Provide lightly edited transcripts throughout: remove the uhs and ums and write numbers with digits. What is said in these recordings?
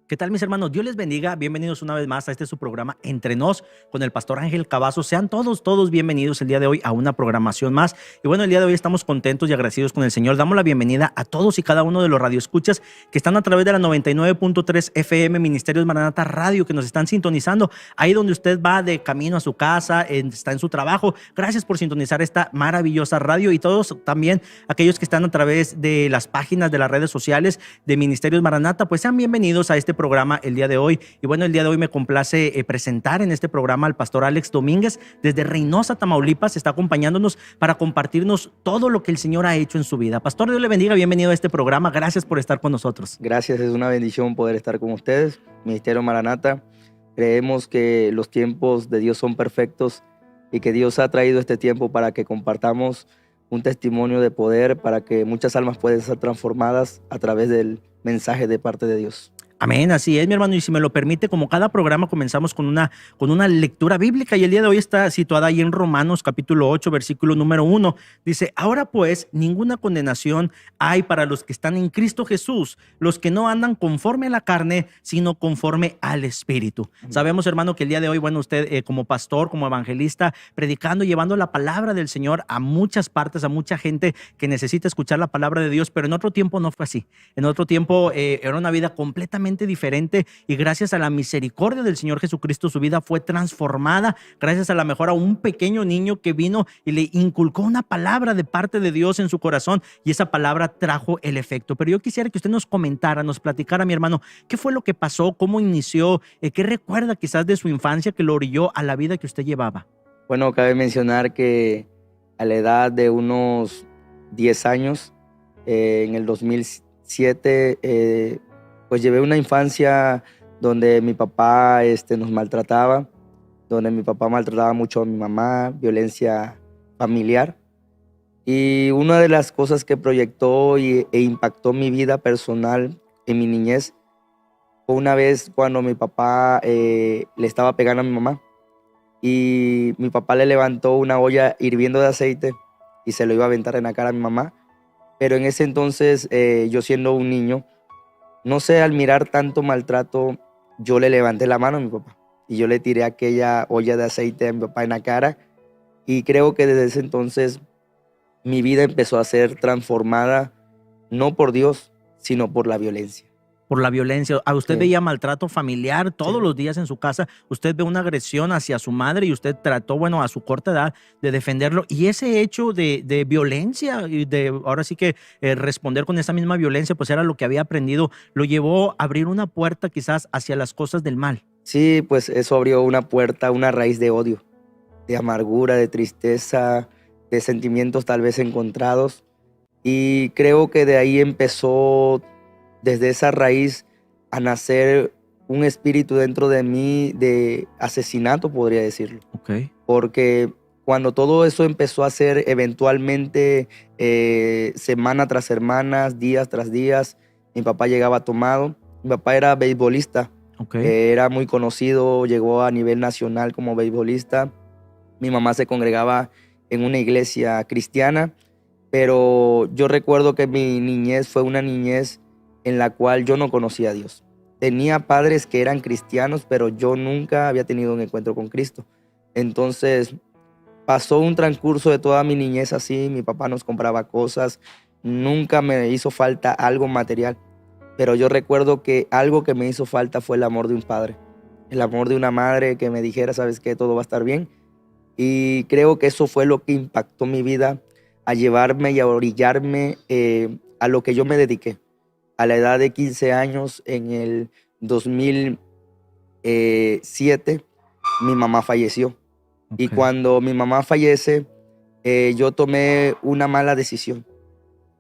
¿Qué tal, mis hermanos? Dios les bendiga. Bienvenidos una vez más a su programa Entre Nos con el pastor Ángel Cavazos. Sean todos bienvenidos el día de hoy a una programación más. Y bueno, el día de hoy estamos contentos y agradecidos con el Señor. Damos la bienvenida a todos y cada uno de los radioescuchas que están a través de la 99.3 FM Ministerios Maranata Radio, que nos están sintonizando ahí donde usted va de camino a su casa, está en su trabajo. Gracias por sintonizar esta maravillosa radio, y todos también aquellos que están a través de las páginas de las redes sociales de Ministerios Maranata, pues sean bienvenidos a este programa el día de hoy. Y bueno, el día de hoy me complace presentar en este programa al pastor Alex Domínguez desde Reynosa, Tamaulipas. Está acompañándonos para compartirnos todo lo que el Señor ha hecho en su vida. Pastor, Dios le bendiga, bienvenido a este programa. Gracias por estar con nosotros. Gracias, es una bendición poder estar con ustedes. Ministerio Maranata, creemos que los tiempos de Dios son perfectos y que Dios ha traído este tiempo para que compartamos un testimonio de poder, para que muchas almas puedan ser transformadas a través del mensaje de parte de Dios. Amén, así es, mi hermano, y si me lo permite, como cada programa comenzamos con una lectura bíblica, y el día de hoy está situada ahí en Romanos capítulo 8, versículo número 1. Dice: ahora pues, ninguna condenación hay para los que están en Cristo Jesús, los que no andan conforme a la carne, sino conforme al Espíritu. Sabemos, hermano, que el día de hoy, bueno, usted como pastor, como evangelista, predicando, llevando la palabra del Señor a muchas partes, a mucha gente que necesita escuchar la palabra de Dios, pero en otro tiempo no fue así. En otro tiempo era una vida completamente diferente, y gracias a la misericordia del Señor Jesucristo su vida fue transformada, gracias a la mejor a un pequeño niño que vino y le inculcó una palabra de parte de Dios en su corazón, y esa palabra trajo el efecto. Pero yo quisiera que usted nos comentara, nos platicara, mi hermano, qué fue lo que pasó, cómo inició, qué recuerda quizás de su infancia que lo orilló a la vida que usted llevaba. Bueno, cabe mencionar que a la edad de unos 10 años, en el 2007, pues llevé una infancia donde mi papá nos maltrataba, donde mi papá maltrataba mucho a mi mamá, violencia familiar. Y una de las cosas que proyectó e impactó mi vida personal en mi niñez fue una vez cuando mi papá le estaba pegando a mi mamá, y mi papá le levantó una olla hirviendo de aceite y se lo iba a aventar en la cara a mi mamá. Pero en ese entonces, yo siendo un niño, no sé, al mirar tanto maltrato, yo le levanté la mano a mi papá y yo le tiré aquella olla de aceite a mi papá en la cara. Y creo que desde ese entonces mi vida empezó a ser transformada, no por Dios, sino por la violencia. Por la violencia. A usted Sí. veía maltrato familiar todos Sí. los días en su casa. Usted ve una agresión hacia su madre y usted trató, bueno, a su corta edad de defenderlo. Y ese hecho de violencia y de ahora sí que responder con esa misma violencia, pues era lo que había aprendido. Lo llevó a abrir una puerta quizás hacia las cosas del mal. Sí, pues eso abrió una puerta, una raíz de odio, de amargura, de tristeza, de sentimientos tal vez encontrados. Y creo que de ahí empezó, desde esa raíz, a nacer un espíritu dentro de mí de asesinato, podría decirlo. Ok. Porque cuando todo eso empezó a ser eventualmente semana tras semana, días tras días, mi papá llegaba tomado. Mi papá era beisbolista, Ok. era muy conocido, llegó a nivel nacional como beisbolista. Mi mamá se congregaba en una iglesia cristiana, pero yo recuerdo que mi niñez fue una niñez en la cual yo no conocía a Dios. Tenía padres que eran cristianos, pero yo nunca había tenido un encuentro con Cristo. Entonces pasó un transcurso de toda mi niñez así. Mi papá nos compraba cosas, nunca me hizo falta algo material, pero yo recuerdo que algo que me hizo falta fue el amor de un padre, el amor de una madre que me dijera: sabes qué, todo va a estar bien. Y creo que eso fue lo que impactó mi vida, a llevarme y a orillarme a lo que yo me dediqué. A la edad de 15 años, en el 2007, mi mamá falleció. Y Ok. cuando mi mamá fallece, yo tomé una mala decisión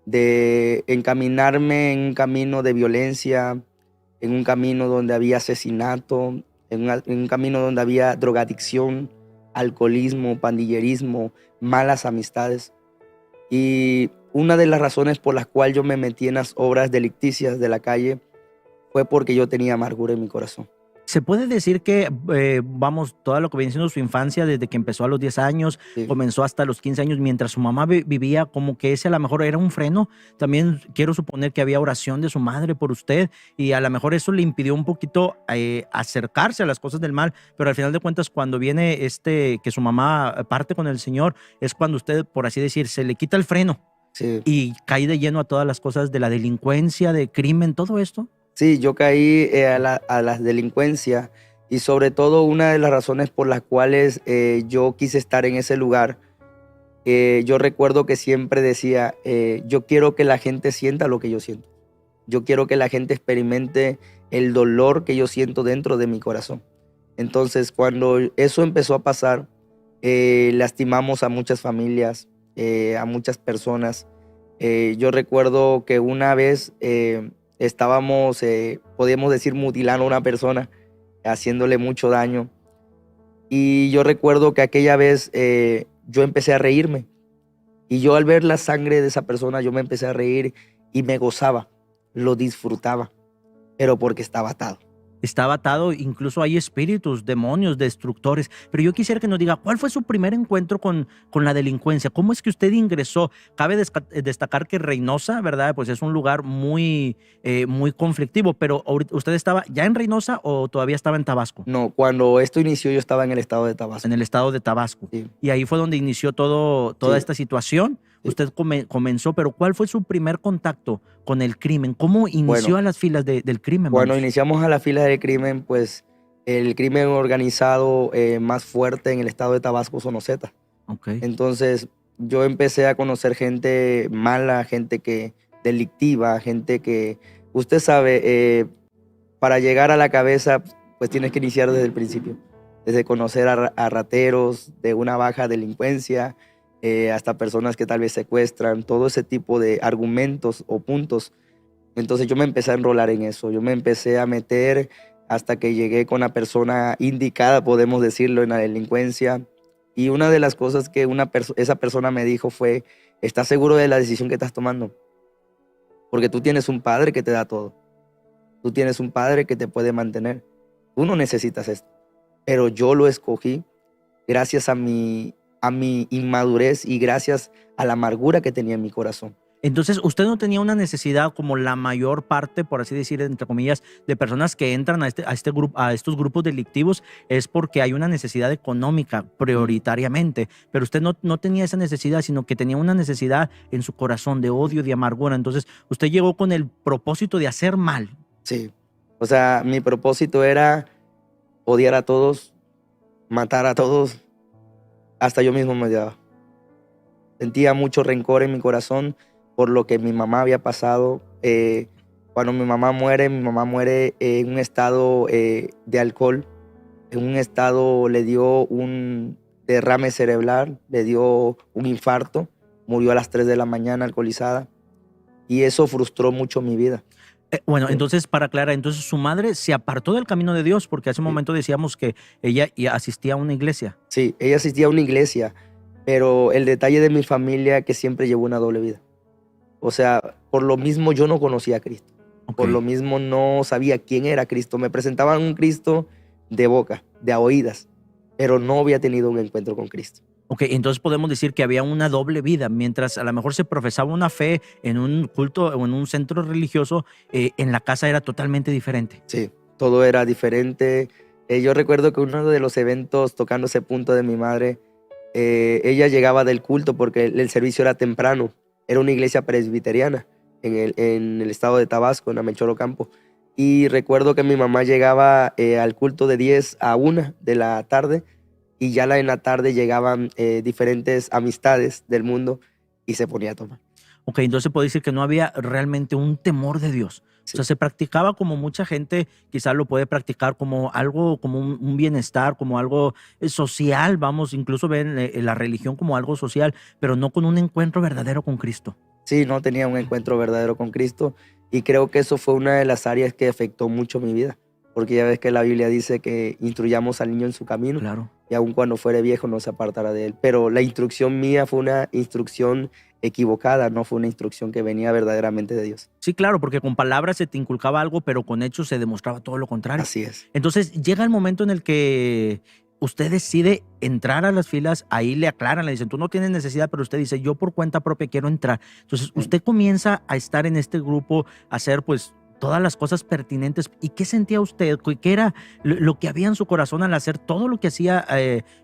de encaminarme en un camino de violencia, en un camino donde había asesinato, en un camino donde había drogadicción, alcoholismo, pandillerismo, malas amistades. Y una de las razones por las cuales yo me metí en las obras delicticias de la calle fue porque yo tenía amargura en mi corazón. Se puede decir que, vamos, todo lo que viene siendo su infancia, desde que empezó a los 10 años, Sí, comenzó hasta los 15 años, mientras su mamá vivía, como que ese a lo mejor era un freno. También quiero suponer que había oración de su madre por usted y a lo mejor eso le impidió un poquito acercarse a las cosas del mal, pero al final de cuentas, cuando viene que su mamá parte con el Señor, es cuando usted, por así decir, se le quita el freno sí. y cae de lleno a todas las cosas de la delincuencia, de crimen, todo esto. Sí, yo caí a la delincuencia y sobre todo una de las razones por las cuales yo quise estar en ese lugar, yo recuerdo que siempre decía, yo quiero que la gente sienta lo que yo siento. Yo quiero que la gente experimente el dolor que yo siento dentro de mi corazón. Entonces, cuando eso empezó a pasar, lastimamos a muchas familias, a muchas personas. Yo recuerdo que una vez estábamos, podríamos decir, mutilando a una persona, haciéndole mucho daño. Y yo recuerdo que aquella vez yo empecé a reírme. Y yo al ver la sangre de esa persona, yo me empecé a reír y me gozaba, lo disfrutaba, pero porque estaba atado. Estaba atado, incluso hay espíritus, demonios, destructores. Pero yo quisiera que nos diga, ¿cuál fue su primer encuentro con la delincuencia? ¿Cómo es que usted ingresó? Cabe destacar que Reynosa, ¿verdad? Pues es un lugar muy conflictivo, pero ¿usted estaba ya en Reynosa o todavía estaba en Tabasco? No, cuando esto inició yo estaba en el estado de En Tabasco. el estado de Tabasco. Sí, Y ahí fue donde inició toda sí, esta situación. sí. Usted comenzó, pero ¿cuál fue su primer contacto con el crimen? ¿Cómo inició Bueno, a las filas del crimen, cuando vamos? iniciamos a la fila del crimen, pues el crimen organizado más fuerte en el estado de Tabasco son los Zetas. Ok. Entonces yo empecé a conocer gente mala, gente que delictiva, gente que, usted sabe, para llegar a la cabeza, pues tienes que iniciar desde el principio, desde conocer a rateros de una baja delincuencia, hasta personas que tal vez secuestran, todo ese tipo de argumentos o puntos. Entonces yo me empecé a enrolar en eso, yo me empecé a meter hasta que llegué con la persona indicada, podemos decirlo, en la delincuencia. Y una de las cosas que esa persona me dijo fue, ¿estás seguro de la decisión que estás tomando? Porque tú tienes un padre que te da todo. Tú tienes un padre que te puede mantener. Tú no necesitas esto. Pero yo lo escogí gracias a mi inmadurez y gracias a la amargura que tenía en mi corazón. Entonces, usted no tenía una necesidad como la mayor parte, por así decir, entre comillas, de personas que entran a este grupo, a estos grupos delictivos, es porque hay una necesidad económica prioritariamente. Pero usted no tenía esa necesidad, sino que tenía una necesidad en su corazón de odio, de amargura. Entonces, usted llegó con el propósito de hacer mal. Sí. O sea, mi propósito era odiar a todos, matar a todos, hasta yo mismo me odiaba. Sentía mucho rencor en mi corazón por lo que mi mamá había pasado. Cuando mi mamá muere en un estado de alcohol, en un estado le dio un derrame cerebral, le dio un infarto, murió a las 3 de la mañana alcoholizada y eso frustró mucho mi vida. Bueno, Sí, entonces, para aclarar, entonces su madre se apartó del camino de Dios, porque hace un sí. momento decíamos que ella asistía a una iglesia. Sí, ella asistía a una iglesia, pero el detalle de mi familia que siempre llevó una doble vida. O sea, por lo mismo yo no conocía a Cristo. Ok. Por lo mismo no sabía quién era Cristo. Me presentaban un Cristo de boca, de a oídas, pero no había tenido un encuentro con Cristo. Ok, entonces podemos decir que había una doble vida, mientras a lo mejor se profesaba una fe en un culto o en un centro religioso, en la casa era totalmente diferente. Sí, todo era diferente. Yo recuerdo que uno de los eventos tocando ese punto de mi madre, ella llegaba del culto porque el servicio era temprano. Era una iglesia presbiteriana en el estado de Tabasco, en Amechoro Campo. Y recuerdo que mi mamá llegaba al culto de 10 a 1 de la tarde y ya en la tarde llegaban diferentes amistades del mundo y se ponía a tomar. Ok, entonces puede decir que no había realmente un temor de Dios. O sea, Sí, se practicaba como mucha gente quizás lo puede practicar como algo, como un bienestar, como algo social, vamos, incluso ven la religión como algo social, pero no con un encuentro verdadero con Cristo. sí, no tenía un encuentro verdadero con Cristo y creo que eso fue una de las áreas que afectó mucho mi vida, porque ya ves que la Biblia dice que instruyamos al niño en su camino Claro. y aun cuando fuere viejo no se apartará de él. Pero la instrucción mía fue una instrucción equivocada, no fue una instrucción que venía verdaderamente de Dios. Sí, claro, porque con palabras se te inculcaba algo, pero con hechos se demostraba todo lo contrario. Así es. Entonces llega el momento en el que usted decide entrar a las filas, ahí le aclaran, le dicen, tú no tienes necesidad, pero usted dice, yo por cuenta propia quiero entrar. Entonces Sí. usted comienza a estar en este grupo, a hacer pues todas las cosas pertinentes. ¿Y qué sentía usted? ¿Qué era lo que había en su corazón al hacer todo lo que hacía,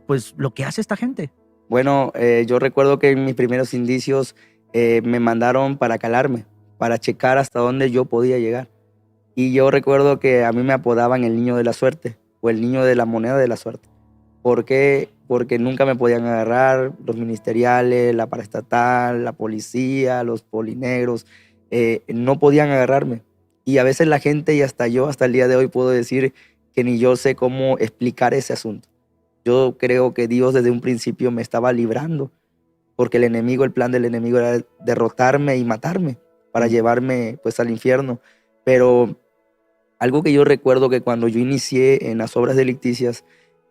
pues lo que hace esta gente? Bueno, yo recuerdo que en mis primeros indicios me mandaron para calarme, para checar hasta dónde yo podía llegar. Y yo recuerdo que a mí me apodaban el niño de la suerte o el niño de la moneda de la suerte. ¿Por qué? Porque nunca me podían agarrar los ministeriales, la paraestatal, la policía, los polinegros, no podían agarrarme. Y a veces la gente y hasta yo, hasta el día de hoy puedo decir que ni yo sé cómo explicar ese asunto. Yo creo que Dios desde un principio me estaba librando, porque el enemigo, el plan del enemigo era derrotarme y matarme para Mm, llevarme pues al infierno. Pero algo que yo recuerdo que cuando yo inicié en las obras delicticias,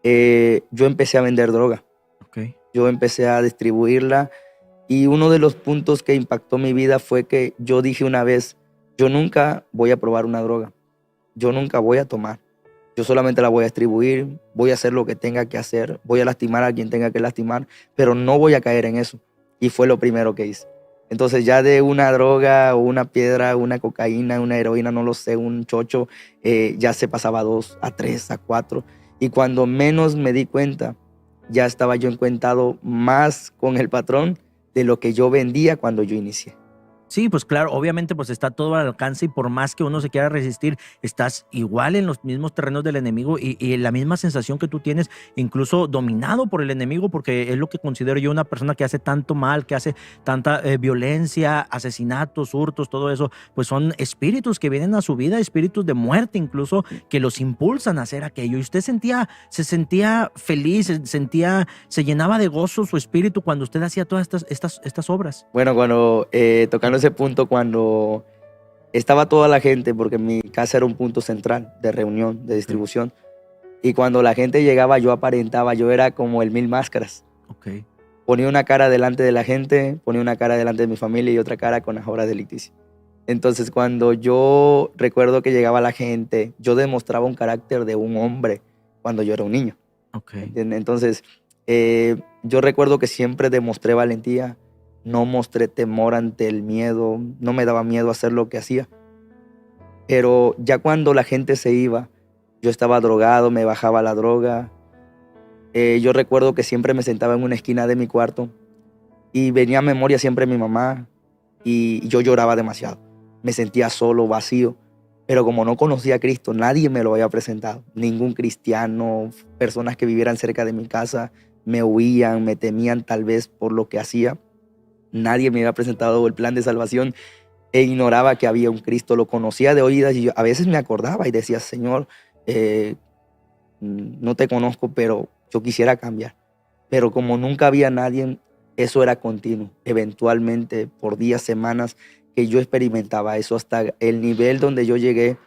yo empecé a vender droga, ok. yo empecé a distribuirla y uno de los puntos que impactó mi vida fue que yo dije una vez, yo nunca voy a probar una droga, yo nunca voy a tomar, yo solamente la voy a distribuir, voy a hacer lo que tenga que hacer, voy a lastimar a quien tenga que lastimar, pero no voy a caer en eso. Y fue lo primero que hice. Entonces ya de una droga o una piedra, una cocaína, una heroína, no lo sé, un chocho, ya se pasaba a 2, a 3, a 4. Y cuando menos me di cuenta, ya estaba yo encuentado más con el patrón de lo que yo vendía cuando yo inicié. Sí, pues claro, obviamente pues está todo al alcance y por más que uno se quiera resistir, estás igual en los mismos terrenos del enemigo y la misma sensación que tú tienes, incluso dominado por el enemigo, porque es lo que considero yo una persona que hace tanto mal, que hace tanta violencia, asesinatos, hurtos, todo eso, pues son espíritus que vienen a su vida, espíritus de muerte incluso, que los impulsan a hacer aquello. Y usted se sentía feliz, se llenaba de gozo su espíritu cuando usted hacía todas estas obras. Bueno, cuando tocando ese punto, cuando estaba toda la gente, porque mi casa era un punto central de reunión, de Ok, distribución, y cuando la gente llegaba yo aparentaba, yo era como el mil máscaras. ok. Ponía una cara delante de la gente, ponía una cara delante de mi familia y otra cara con las obras delicticias. Entonces cuando yo recuerdo que llegaba la gente, yo demostraba un carácter de un hombre cuando yo era un niño. Ok. ¿Entiendes? Entonces, yo recuerdo que siempre demostré valentía, no mostré temor ante el miedo, no me daba miedo hacer lo que hacía. Pero ya cuando la gente se iba, yo estaba drogado, me bajaba la droga. Yo recuerdo que siempre me sentaba en una esquina de mi cuarto y venía a memoria siempre mi mamá y yo lloraba demasiado. Me sentía solo, vacío. Pero como no conocía a Cristo, nadie me lo había presentado. Ningún cristiano, personas que vivieran cerca de mi casa, me huían, me temían tal vez por lo que hacía. Nadie me había presentado el plan de salvación e ignoraba que había un Cristo. Lo conocía de oídas y yo a veces me acordaba y decía, Señor, eh, no te conozco, pero yo quisiera cambiar. Pero como nunca había nadie, eso era continuo. Eventualmente, por días, semanas, que yo experimentaba eso hasta el nivel donde yo llegué,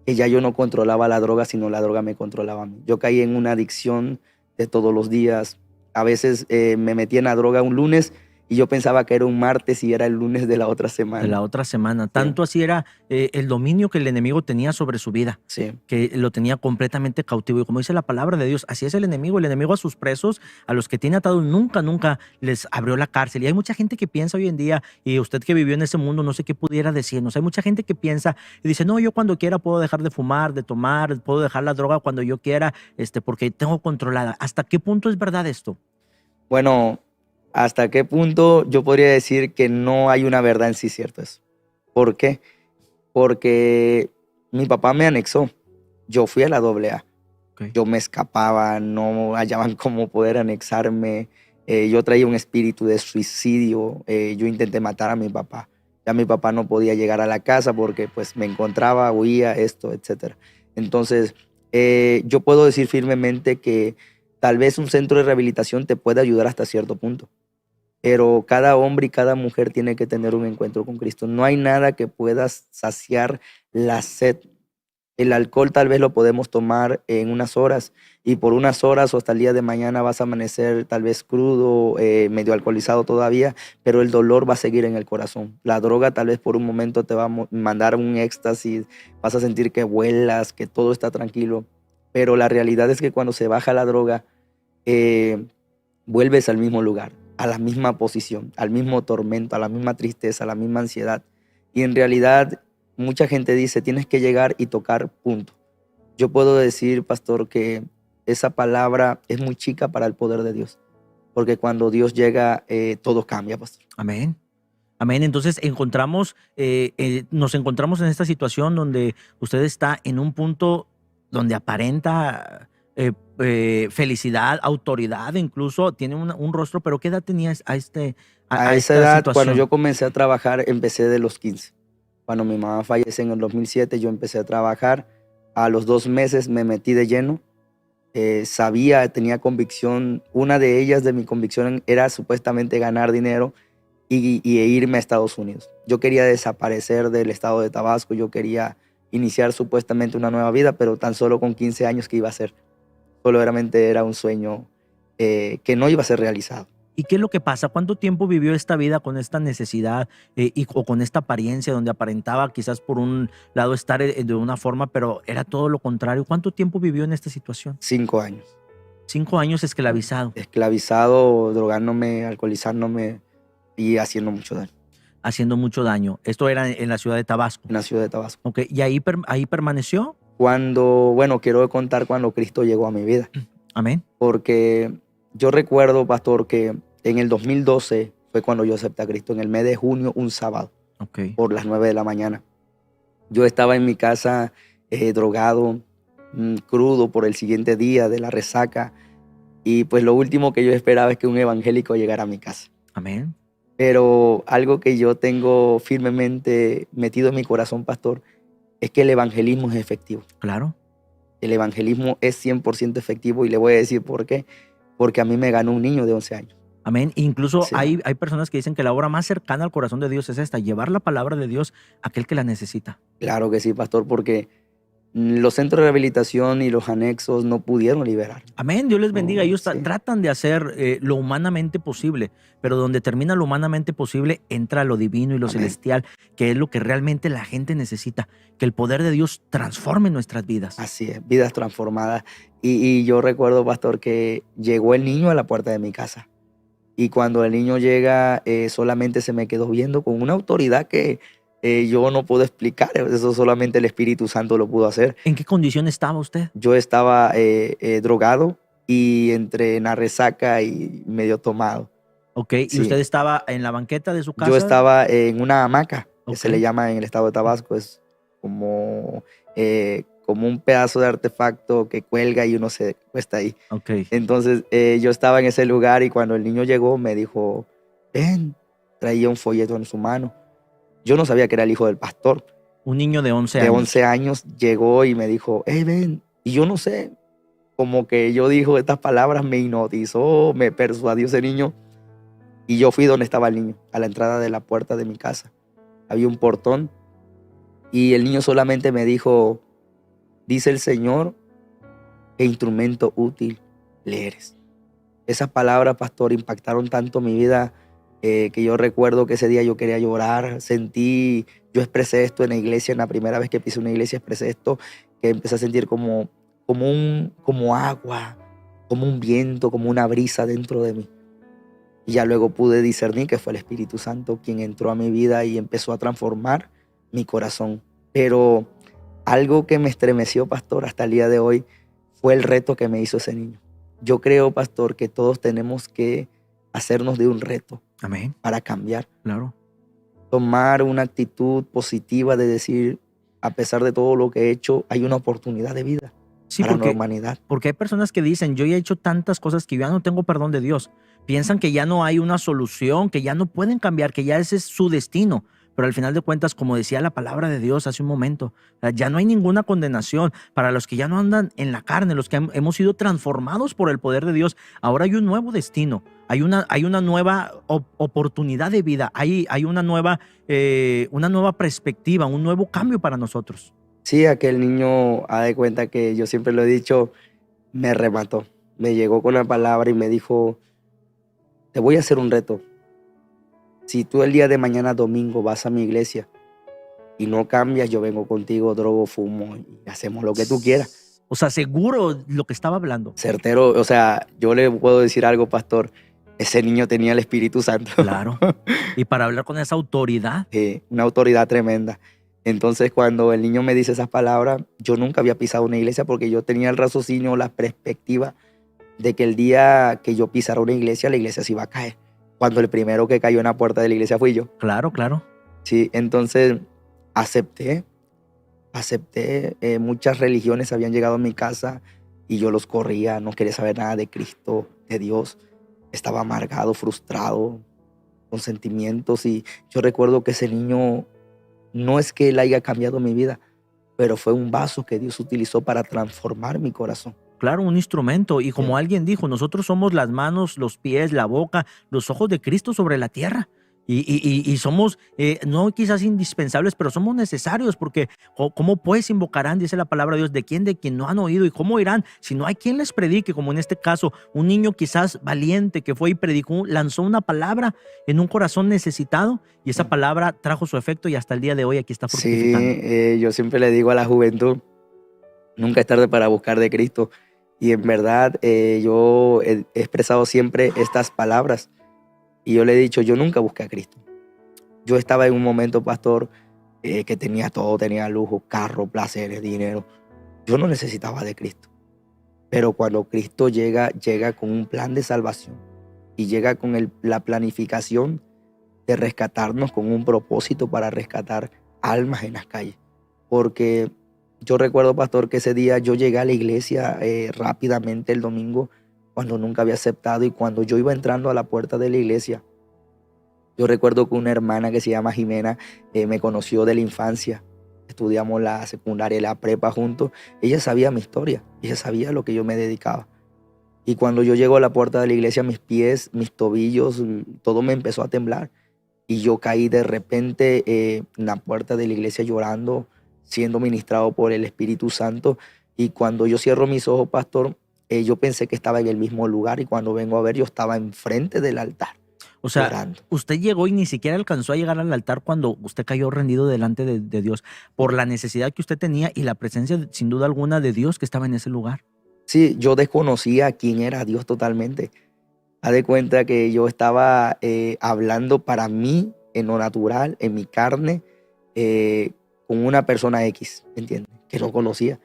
que ya yo no controlaba la droga, sino la droga me controlaba a mí. Yo caí en una adicción de todos los días. A veces me metía en la droga un lunes y yo pensaba que era un martes y era el lunes de la otra De la semana. otra semana. Sí, Tanto así era el dominio que el enemigo tenía sobre su vida, sí. que lo tenía completamente cautivo. Y como dice la palabra de Dios, así es el enemigo a sus presos, a los que tiene atados, nunca les abrió la cárcel. Y hay mucha gente que piensa hoy en día, y usted que vivió en ese mundo, no sé qué pudiera decirnos, hay mucha gente que piensa y dice, no, yo cuando quiera puedo dejar de fumar, de tomar, puedo dejar la droga cuando yo quiera, porque tengo controlada. ¿Hasta qué punto es verdad esto? Bueno, ¿hasta qué punto yo podría decir que no hay una verdad en sí cierto eso? ¿Por qué? Porque mi papá me anexó. Yo fui a la AA. Ok. Yo me escapaba, no hallaban cómo poder anexarme. Yo traía un espíritu de suicidio. Yo intenté matar a mi papá. Ya mi papá no podía llegar a la casa porque pues me encontraba, huía, esto, etcétera. Entonces, yo puedo decir firmemente que tal vez un centro de rehabilitación te puede ayudar hasta cierto punto, pero cada hombre y cada mujer tiene que tener un encuentro con Cristo. No hay nada que pueda saciar la sed El alcohol tal vez lo podemos tomar en unas horas y por unas horas o hasta el día de mañana vas a amanecer tal vez crudo, medio alcoholizado todavía, pero el dolor va a seguir en el corazón. La droga tal vez por un momento te va a mandar un éxtasis, vas a sentir que vuelas, que todo está tranquilo, pero la realidad es que cuando se baja la droga, eh, vuelves al mismo lugar, a la misma posición, al mismo tormento, a la misma tristeza, a la misma ansiedad. Y en realidad mucha gente dice, tienes que llegar y tocar punto. Yo puedo decir, pastor, que esa palabra es muy chica para el poder de Dios, porque cuando Dios llega, todo cambia, pastor. Amén. Amén. Entonces nos encontramos en esta situación donde usted está en un punto donde aparenta felicidad, autoridad, incluso tiene un rostro, pero ¿qué edad tenía A a esa esta edad, cuando situación? yo comencé a trabajar, empecé de los 15. Cuando mi mamá fallece en el 2007, yo empecé a trabajar. A los 2 meses me metí de lleno. Sabía, tenía convicción. Una de ellas, de mi convicción, era supuestamente ganar dinero y irme a Estados Unidos. Yo quería desaparecer del estado de Tabasco. Yo quería iniciar supuestamente una nueva vida, pero tan solo con 15 años, ¿qué iba a hacer? Solamente era un sueño que no iba a ser realizado. ¿Y qué es lo que pasa? ¿Cuánto tiempo vivió esta vida con esta necesidad o con esta apariencia donde aparentaba quizás por un lado estar de una forma, pero era todo lo contrario? ¿Cuánto tiempo vivió en esta situación? 5 años. 5 años esclavizado, Esclavizado, drogándome, alcoholizándome y haciendo mucho daño haciendo mucho daño. Esto era en la ciudad de Tabasco. en la ciudad de Tabasco. Ok, ¿y ahí permaneció? Bueno, quiero contar cuando Cristo llegó a mi vida, Amén. porque yo recuerdo, pastor, que en el 2012 fue cuando yo acepté a Cristo, en el mes de junio, un sábado, Ok. por las 9 de la mañana. Yo estaba en mi casa drogado, crudo por el siguiente día de la resaca, y pues lo último que yo esperaba es que un evangélico llegara a mi casa. Amén. Pero algo que yo tengo firmemente metido en mi corazón, pastor, es que el evangelismo es efectivo. Claro. El evangelismo es 100% efectivo y le voy a decir por qué. Porque a mí me ganó un niño de 11 años. Amén. Incluso Sí. hay personas que dicen que la obra más cercana al corazón de Dios es esta, llevar la palabra de Dios a aquel que la necesita. Claro que sí, pastor, porque los centros de rehabilitación y los anexos no pudieron liberar. Amén. Dios les bendiga. Ellos Sí. tratan de hacer lo humanamente posible, pero donde termina lo humanamente posible entra lo divino y lo Amén. celestial, que es lo que realmente la gente necesita, que el poder de Dios transforme nuestras vidas. Así es, vidas transformadas. Y yo recuerdo, pastor, que llegó el niño a la puerta de mi casa. Y cuando el niño llega, solamente se me quedó viendo con una autoridad que yo no puedo explicar. Eso solamente el Espíritu Santo lo pudo hacer. ¿En qué condición estaba usted? Yo estaba drogado y entre una resaca y medio tomado. Ok, Sí. y usted estaba en la banqueta de su casa. Yo estaba en una hamaca, que se Ok. le llama en el estado de Tabasco. Es como un pedazo de artefacto que cuelga y uno se cuesta ahí. Ok. Entonces yo estaba en ese lugar y cuando el niño llegó me dijo, ven, traía un folleto en su mano. Yo no sabía que era el hijo del pastor. Un niño de 11 De años. 11 años llegó y me dijo, hey, ven. Y yo no sé, como que yo dijo estas palabras, me hipnotizó, me persuadió ese niño. Y yo fui donde estaba el niño, a la entrada de la puerta de mi casa. Había un portón y el niño solamente me dijo, dice el Señor, qué instrumento útil le eres. Esas palabras, pastor, impactaron tanto mi vida que yo recuerdo que ese día yo quería llorar. Yo expresé esto en la iglesia, en la primera vez que pisé una iglesia expresé esto, que empecé a sentir como agua, como un viento, como una brisa dentro de mí. Y ya luego pude discernir que fue el Espíritu Santo quien entró a mi vida y empezó a transformar mi corazón. Pero algo que me estremeció, pastor, hasta el día de hoy fue el reto que me hizo ese niño. Yo creo, pastor, que todos tenemos que hacernos de un reto Amén. para cambiar. Claro. Tomar una actitud positiva de decir, a pesar de todo lo que he hecho, hay una oportunidad de vida Sí, para la porque humanidad. hay personas que dicen, yo ya he hecho tantas cosas que yo ya no tengo perdón de Dios. Piensan que ya no hay una solución, que ya no pueden cambiar, que ya ese es su destino. Pero al final de cuentas, como decía la palabra de Dios hace un momento, ya no hay ninguna condenación para los que ya no andan en la carne, los que hemos sido transformados por el poder de Dios. Ahora hay un nuevo destino, hay una nueva oportunidad de vida, hay una nueva perspectiva, un nuevo cambio para nosotros. Sí, aquel niño, haz de cuenta que yo siempre lo he dicho, me remató. Me llegó con la palabra y me dijo, te voy a hacer un reto. Si tú el día de mañana domingo vas a mi iglesia y no cambias, yo vengo contigo, drogo, fumo y hacemos lo que tú quieras. O sea, seguro lo que estaba hablando. Certero, o sea, yo le puedo decir algo, pastor, ese niño tenía el Espíritu Santo. Claro. Y para hablar con esa autoridad. Una autoridad tremenda. Entonces, cuando el niño me dice esas palabras, yo nunca había pisado una iglesia porque yo tenía el raciocinio, la perspectiva de que el día que yo pisara una iglesia, la iglesia se iba a caer. Cuando el primero que cayó en la puerta de la iglesia fui yo. Claro, claro. Sí, entonces acepté. Muchas religiones habían llegado a mi casa y yo los corría, no quería saber nada de Cristo, de Dios. Estaba amargado, frustrado, con sentimientos, y yo recuerdo que ese niño, no es que él haya cambiado mi vida, pero fue un vaso que Dios utilizó para transformar mi corazón. Claro, un instrumento. Y como Sí. alguien dijo, nosotros somos las manos, los pies, la boca, los ojos de Cristo sobre la tierra. Y somos, no quizás indispensables, pero somos necesarios porque ¿cómo pues invocarán, dice la palabra de Dios, de quien no han oído? ¿Y cómo irán si no hay quien les predique? Como en este caso, un niño quizás valiente que fue y predicó, lanzó una palabra en un corazón necesitado y esa palabra trajo su efecto y hasta el día de hoy aquí está Sí, fructificando. yo siempre le digo a la juventud, nunca es tarde para buscar de Cristo. Y en verdad, yo he expresado siempre estas palabras. Y yo le he dicho, yo nunca busqué a Cristo. Yo estaba en un momento, pastor, que tenía todo, tenía lujo, carro, placeres, dinero. Yo no necesitaba de Cristo. Pero cuando Cristo llega con un plan de salvación y llega con la planificación de rescatarnos, con un propósito para rescatar almas en las calles. Porque yo recuerdo, pastor, que ese día yo llegué a la iglesia rápidamente el domingo, cuando nunca había aceptado, y cuando yo iba entrando a la puerta de la iglesia, yo recuerdo que una hermana que se llama Jimena me conoció de la infancia. Estudiamos la secundaria y la prepa juntos. Ella sabía mi historia, ella sabía lo que yo me dedicaba. Y cuando yo llego a la puerta de la iglesia, mis pies, mis tobillos, todo me empezó a temblar. Y yo caí de repente en la puerta de la iglesia llorando, siendo ministrado por el Espíritu Santo. Y cuando yo cierro mis ojos, pastor, yo pensé que estaba en el mismo lugar, y cuando vengo a ver, yo estaba enfrente del altar, O sea, llorando. usted llegó y ni siquiera alcanzó a llegar al altar cuando usted cayó rendido delante de Dios por la necesidad que usted tenía y la presencia, sin duda alguna, de Dios que estaba en ese lugar. Sí, yo desconocía quién era Dios totalmente. Haz de cuenta que yo estaba hablando para mí, en lo natural, en mi carne, con una persona X, ¿entiendes? Que no conocía.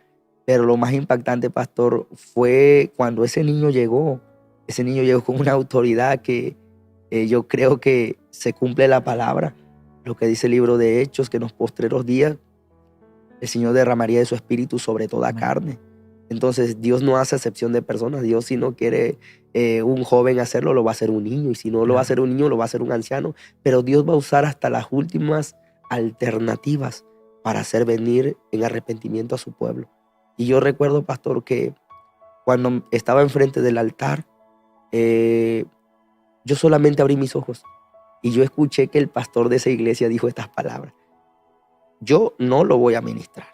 Pero lo más impactante, pastor, fue cuando ese niño llegó. Ese niño llegó con una autoridad que yo creo que se cumple la palabra, lo que dice el libro de Hechos, que en los postreros días el Señor derramaría de su espíritu sobre toda Amén. carne. Entonces, Dios no hace excepción de personas. Dios, si no quiere un joven hacerlo, lo va a hacer un niño. Y si no lo va a hacer un niño, lo va a hacer un anciano. Pero Dios va a usar hasta las últimas alternativas para hacer venir en arrepentimiento a su pueblo. Y yo recuerdo, pastor, que cuando estaba enfrente del altar, yo solamente abrí mis ojos y yo escuché que el pastor de esa iglesia dijo estas palabras: yo no lo voy a ministrar,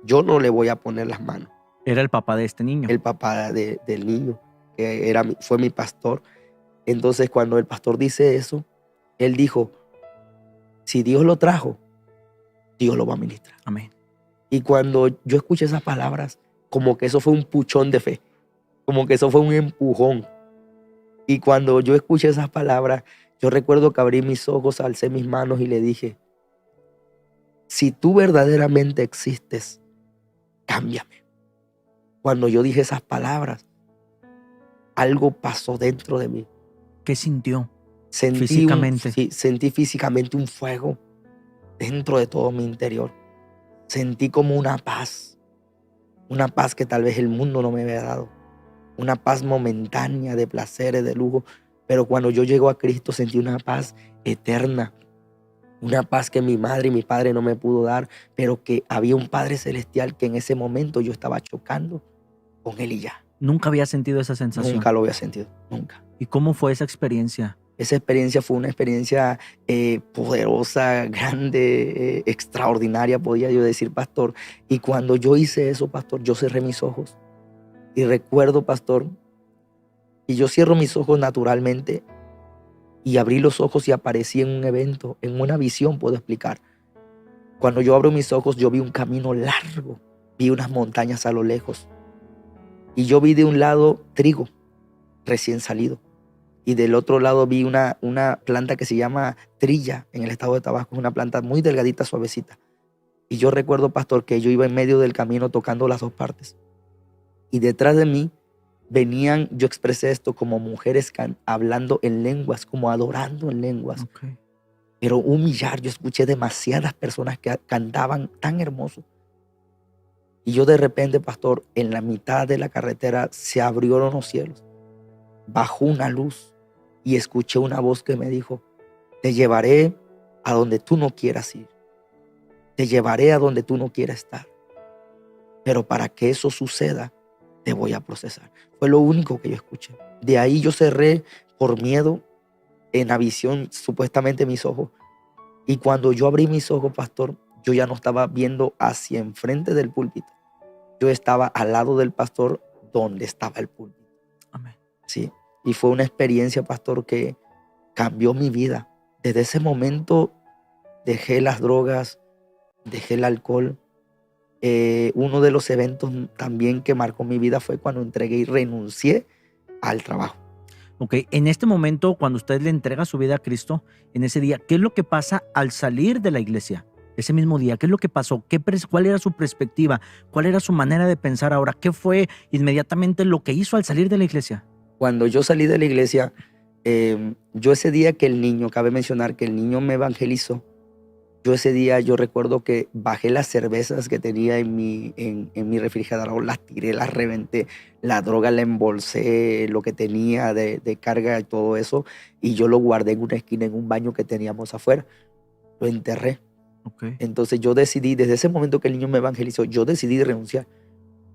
yo no le voy a poner las manos. Era el papá de este niño. El papá del niño, que fue mi pastor. Entonces, cuando el pastor dice eso, él dijo, si Dios lo trajo, Dios lo va a ministrar. Amén. Y cuando yo escuché esas palabras, como que eso fue un puchón de fe, como que eso fue un empujón. Y cuando yo escuché esas palabras, yo recuerdo que abrí mis ojos, alcé mis manos y le dije, si tú verdaderamente existes, cámbiame. Cuando yo dije esas palabras, algo pasó dentro de mí. ¿Qué sintió Físicamente. físicamente? Sentí físicamente un fuego dentro de todo mi interior. Sentí como una paz que tal vez el mundo no me había dado. Una paz momentánea de placeres, de lujo. Pero cuando yo llego a Cristo sentí una paz eterna. Una paz que mi madre y mi padre no me pudo dar, pero que había un Padre Celestial que en ese momento yo estaba chocando con Él y ya. Nunca había sentido esa sensación. Nunca lo había sentido, nunca. ¿Y cómo fue esa experiencia? Esa experiencia fue una experiencia poderosa, grande, extraordinaria, podía yo decir, pastor. Y cuando yo hice eso, pastor, yo cerré mis ojos. Y recuerdo, pastor, y yo cierro mis ojos naturalmente y abrí los ojos y aparecí en un evento, en una visión, puedo explicar. Cuando yo abro mis ojos, yo vi un camino largo, vi unas montañas a lo lejos. Y yo vi de un lado trigo recién salido. Y del otro lado vi una planta que se llama trilla en el estado de Tabasco, una planta muy delgadita, suavecita. Y yo recuerdo, pastor, que yo iba en medio del camino tocando las dos partes. Y detrás de mí venían, yo expresé esto como mujeres hablando en lenguas, como adorando en lenguas. Okay. Pero un millar, yo escuché demasiadas personas que cantaban tan hermoso. Y yo de repente, pastor, en la mitad de la carretera se abrieron los cielos. Bajó una luz y escuché una voz que me dijo, te llevaré a donde tú no quieras ir. Te llevaré a donde tú no quieras estar. Pero para que eso suceda, te voy a procesar. Fue lo único que yo escuché. De ahí yo cerré por miedo en la visión, supuestamente mis ojos. Y cuando yo abrí mis ojos, pastor, yo ya no estaba viendo hacia enfrente del púlpito. Yo estaba al lado del pastor donde estaba el púlpito. Amén. Sí. Y fue una experiencia, pastor, que cambió mi vida. Desde ese momento dejé las drogas, dejé el alcohol. Uno de los eventos también que marcó mi vida fue cuando entregué y renuncié al trabajo. Ok, en este momento, cuando usted le entrega su vida a Cristo, en ese día, ¿qué es lo que pasa al salir de la iglesia? Ese mismo día, ¿qué es lo que pasó? ¿Cuál era su perspectiva? ¿Cuál era su manera de pensar ahora? ¿Qué fue inmediatamente lo que hizo al salir de la iglesia? Cuando yo salí de la iglesia, yo ese día que el niño, cabe mencionar que el niño me evangelizó, yo ese día yo recuerdo que bajé las cervezas que tenía en mi refrigerador, las tiré, las reventé, la droga la embolsé, lo que tenía de carga y todo eso, y yo lo guardé en una esquina, en un baño que teníamos afuera, lo enterré. Okay. Entonces yo decidí, desde ese momento que el niño me evangelizó, yo decidí renunciar.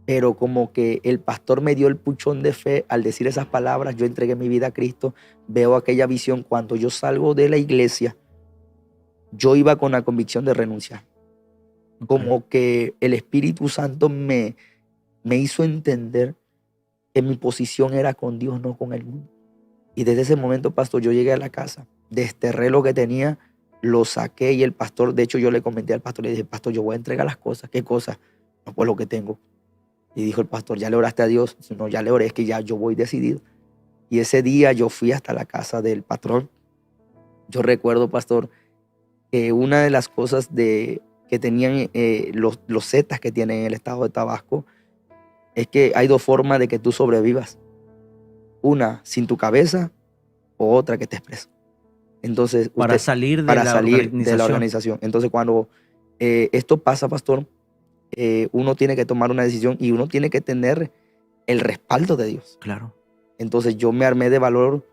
Pero como que el pastor me dio el puchón de fe al decir esas palabras, yo entregué mi vida a Cristo, veo aquella visión. Cuando yo salgo de la iglesia, yo iba con la convicción de renunciar. Okay. Como que el Espíritu Santo me hizo entender que mi posición era con Dios, no con el mundo. Y desde ese momento, pastor, yo llegué a la casa, desterré lo que tenía, lo saqué y el pastor, de hecho yo le comenté al pastor, le dije, pastor, yo voy a entregar las cosas. ¿Qué cosas? No, pues lo que tengo. Y dijo el pastor, ¿ya le oraste a Dios? No, ya le oré, es que ya yo voy decidido. Y ese día yo fui hasta la casa del patrón. Yo recuerdo, pastor, que una de las cosas que tenían los zetas que tienen en el estado de Tabasco es que hay dos formas de que tú sobrevivas. Una, sin tu cabeza, o otra que estés preso. Entonces, Para salir de la organización. Entonces, cuando esto pasa, pastor, uno tiene que tomar una decisión y uno tiene que tener el respaldo de Dios. Claro. Entonces yo me armé de valor.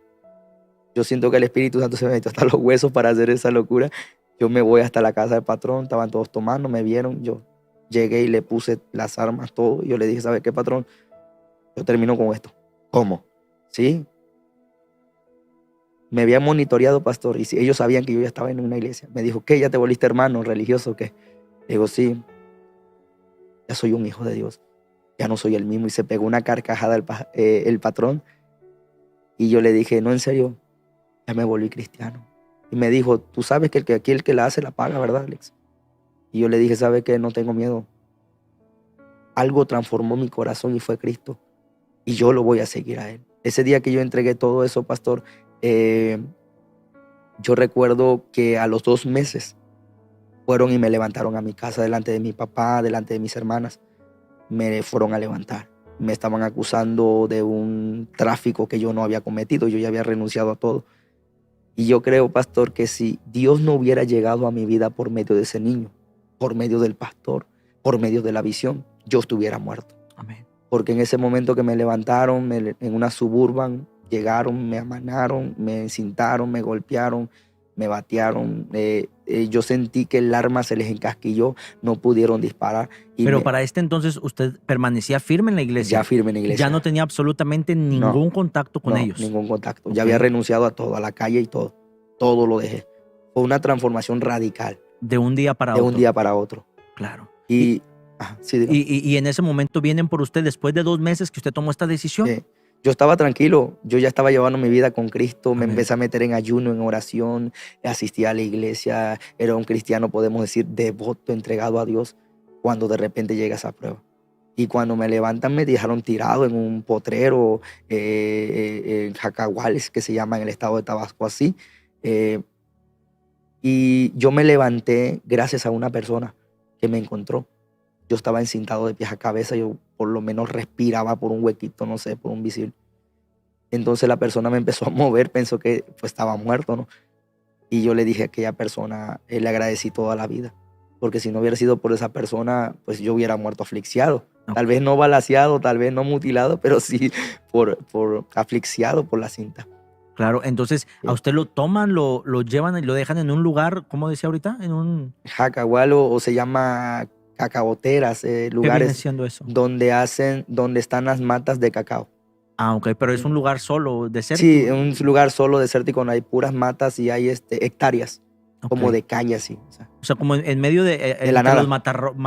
Yo siento que el Espíritu Santo se me metió hasta los huesos para hacer esa locura. Yo me voy hasta la casa del patrón, estaban todos tomando, me vieron, yo llegué y le puse las armas, todo. Y yo le dije, ¿sabe qué, patrón? Yo termino con esto. ¿Cómo? Sí. Me habían monitoreado, pastor, y ellos sabían que yo ya estaba en una iglesia. Me dijo, ¿qué? ¿Ya te volviste hermano religioso o qué? Le digo, sí. Ya soy un hijo de Dios, ya no soy el mismo. Y se pegó una carcajada el patrón. Y yo le dije, no, en serio, ya me volví cristiano. Y me dijo, tú sabes que aquí el que la hace la paga, ¿verdad, Alex? Y yo le dije, ¿sabe qué? No tengo miedo. Algo transformó mi corazón y fue Cristo. Y yo lo voy a seguir a Él. Ese día que yo entregué todo eso, pastor, yo recuerdo que a los 2 meses fueron y me levantaron a mi casa delante de mi papá, delante de mis hermanas. Me fueron a levantar. Me estaban acusando de un tráfico que yo no había cometido. Yo ya había renunciado a todo. Y yo creo, pastor, que si Dios no hubiera llegado a mi vida por medio de ese niño, por medio del pastor, por medio de la visión, yo estuviera muerto. Amén. Porque en ese momento que me levantaron en una Suburban, llegaron, me amanaron, me encintaron, me golpearon, me batearon. yo sentí que el arma se les encasquilló, no pudieron disparar. Y Pero para este entonces usted permanecía firme en la iglesia. ya firme en la iglesia. Ya no tenía absolutamente ningún contacto con No, ellos. ningún contacto. Ok. Ya había renunciado a todo, a la calle y todo. Todo lo dejé. Fue una transformación radical, De un día para de otro. un día para otro. Claro. Sí, dígame. Y en ese momento vienen por usted después de 2 meses que usted tomó esta decisión. Yo estaba tranquilo, yo ya estaba llevando mi vida con Cristo, me Amén. empecé a meter en ayuno, en oración, asistía a la iglesia, era un cristiano, podemos decir, devoto, entregado a Dios, cuando de repente llega esa prueba. Y cuando me levantan me dejaron tirado en un potrero, en Jacahuales, que se llama en el estado de Tabasco así. Y yo me levanté gracias a una persona que me encontró. Yo estaba encintado de pies a cabeza, yo por lo menos respiraba por un huequito, no sé, por un visible. Entonces la persona me empezó a mover, pensó que pues estaba muerto, ¿no? Y yo le dije a aquella persona, le agradecí toda la vida, porque si no hubiera sido por esa persona, pues yo hubiera muerto asfixiado. Tal vez no balaceado, tal vez no mutilado, pero sí por asfixiado por la cinta. Claro, entonces Sí. a usted lo toman, lo llevan y lo dejan en un lugar, ¿cómo decía ahorita? En un... Jacahual o se llama cacaoteras, ¿Qué viene lugares siendo eso? donde están las matas de cacao. Ah, ok, pero es un lugar solo, desértico. Sí, un lugar solo desértico, no hay puras matas y hay hectáreas como Ok. de caña, sí. O sea, como en medio de, la entre nada. los matorrales.